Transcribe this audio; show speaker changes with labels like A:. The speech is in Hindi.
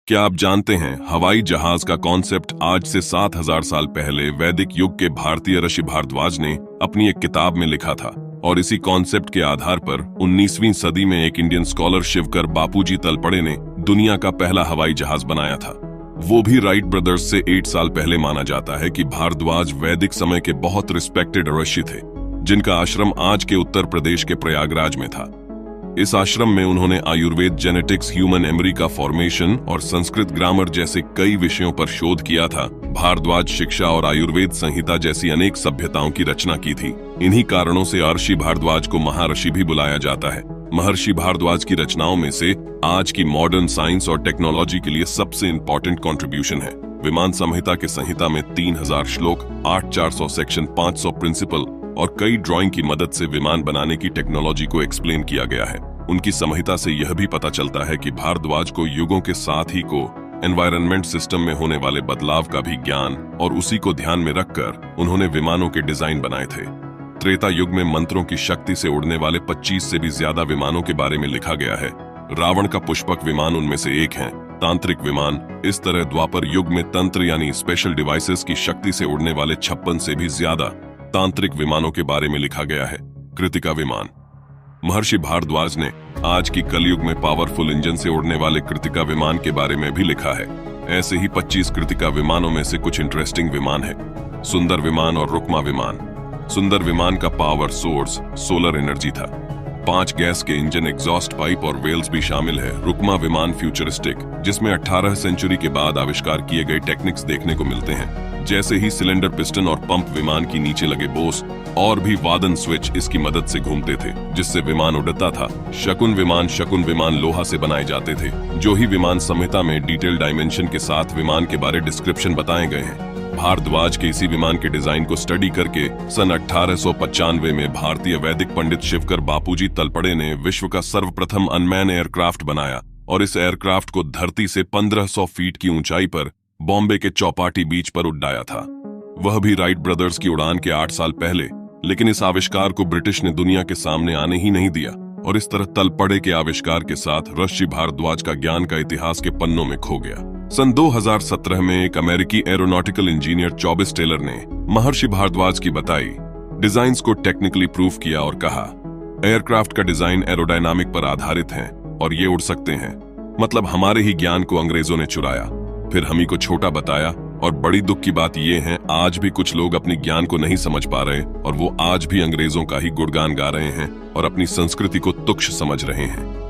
A: क्या आप जानते हैं हवाई जहाज का कॉन्सेप्ट आज से 7000 साल पहले वैदिक युग के भारतीय ऋषि भारद्वाज ने अपनी एक किताब में लिखा था। और इसी कॉन्सेप्ट के आधार पर 19वीं सदी में एक इंडियन स्कॉलर शिवकर बापूजी तलपड़े ने दुनिया का पहला हवाई जहाज बनाया था। वो भी राइट ब्रदर्स से 8 साल पहले। माना जाता है कि भारद्वाज वैदिक समय के बहुत रिस्पेक्टेड ऋषि थे, जिनका आश्रम आज के उत्तर प्रदेश के प्रयागराज में था। इस आश्रम में उन्होंने आयुर्वेद, जेनेटिक्स, ह्यूमन एमरी का फॉर्मेशन और संस्कृत ग्रामर जैसे कई विषयों पर शोध किया था। भारद्वाज शिक्षा और आयुर्वेद संहिता जैसी अनेक सभ्यताओं की रचना की थी। इन्हीं कारणों से महर्षि भारद्वाज को महर्षि भी बुलाया जाता है। महर्षि भारद्वाज की रचनाओं में से आज की मॉडर्न साइंस और टेक्नोलॉजी के लिए सबसे इंपॉर्टेंट कंट्रीब्यूशन है विमान संहिता के संहिता में 3000 श्लोक, 8400 सेक्शन, 500 प्रिंसिपल और कई ड्राइंग की मदद से विमान बनाने की टेक्नोलॉजी को एक्सप्लेन किया गया है। उनकी संहिता से यह भी पता चलता है कि भारद्वाज को युगों के साथ ही को एनवायरनमेंट सिस्टम में होने वाले बदलाव का भी ज्ञान और उसी को ध्यान में रखकर उन्होंने विमानों के डिजाइन बनाए थे। त्रेता युग में मंत्रों की शक्ति से उड़ने वाले 25 से भी ज्यादा विमानों के बारे में लिखा गया है। रावण का पुष्पक विमान उनमें से एक है। तांत्रिक विमान, इस तरह द्वापर युग में तंत्र यानी स्पेशल डिवाइसेस की शक्ति से उड़ने वाले 56 से भी ज्यादा तांत्रिक विमानों के बारे में लिखा गया है। कृतिका विमान, महर्षि भारद्वाज ने आज की कलयुग में पावरफुल इंजन से उड़ने वाले कृतिका विमान के बारे में भी लिखा है। ऐसे ही 25 कृतिका विमानों में से कुछ इंटरेस्टिंग विमान है। सुंदर विमान और रुक्मा विमान। सुंदर विमान का पावर सोर्स सोलर एनर्जी था। 5 गैस के इंजन, एग्जॉस्ट पाइप और वेल्स भी शामिल है। रुक्मा विमान फ्यूचरिस्टिक, जिसमें 18 सेंचुरी के बाद आविष्कार किए गए टेक्निक्स देखने को मिलते हैं, जैसे ही सिलेंडर, पिस्टन और पंप विमान की नीचे लगे बोस और भी वादन स्विच इसकी मदद से घूमते थे, जिससे विमान उड़ता था। शकुन विमान लोहा से बनाए जाते थे। जो ही विमान संहिता में डिटेल डायमेंशन के साथ विमान के बारे डिस्क्रिप्शन बताए गए हैं। भारद्वाज के इसी विमान के डिजाइन को स्टडी करके सन 1895 में भारतीय वैदिक पंडित शिवकर बापूजी तलपड़े ने विश्व का सर्वप्रथम अनमैन एयरक्राफ्ट बनाया और इस एयरक्राफ्ट को धरती से 1500 फीट की ऊंचाई पर बॉम्बे के चौपाटी बीच पर उड़ाया था। वह भी राइट ब्रदर्स की उड़ान के 8 साल पहले। लेकिन इस आविष्कार को ब्रिटिश ने दुनिया के सामने आने ही नहीं दिया और इस तरह तलपड़े के आविष्कार के साथ ऋषि भारद्वाज का ज्ञान का इतिहास के पन्नों में खो गया। सन 2017 में एक अमेरिकी एरोनॉटिकल इंजीनियर चॉबिस टेलर ने महर्षि भारद्वाज की बताई डिजाइन्स को टेक्निकली प्रूफ किया और कहा एयरक्राफ्ट का डिजाइन एरोडायनामिक पर आधारित है और ये उड़ सकते हैं। मतलब हमारे ही ज्ञान को अंग्रेजों ने चुराया, फिर हम ही को छोटा बताया। और बड़ी दुख की बात ये है, आज भी कुछ लोग अपनी ज्ञान को नहीं समझ पा रहे और वो आज भी अंग्रेजों का ही गुणगान गा रहे हैं और अपनी संस्कृति को तुच्छ समझ रहे हैं।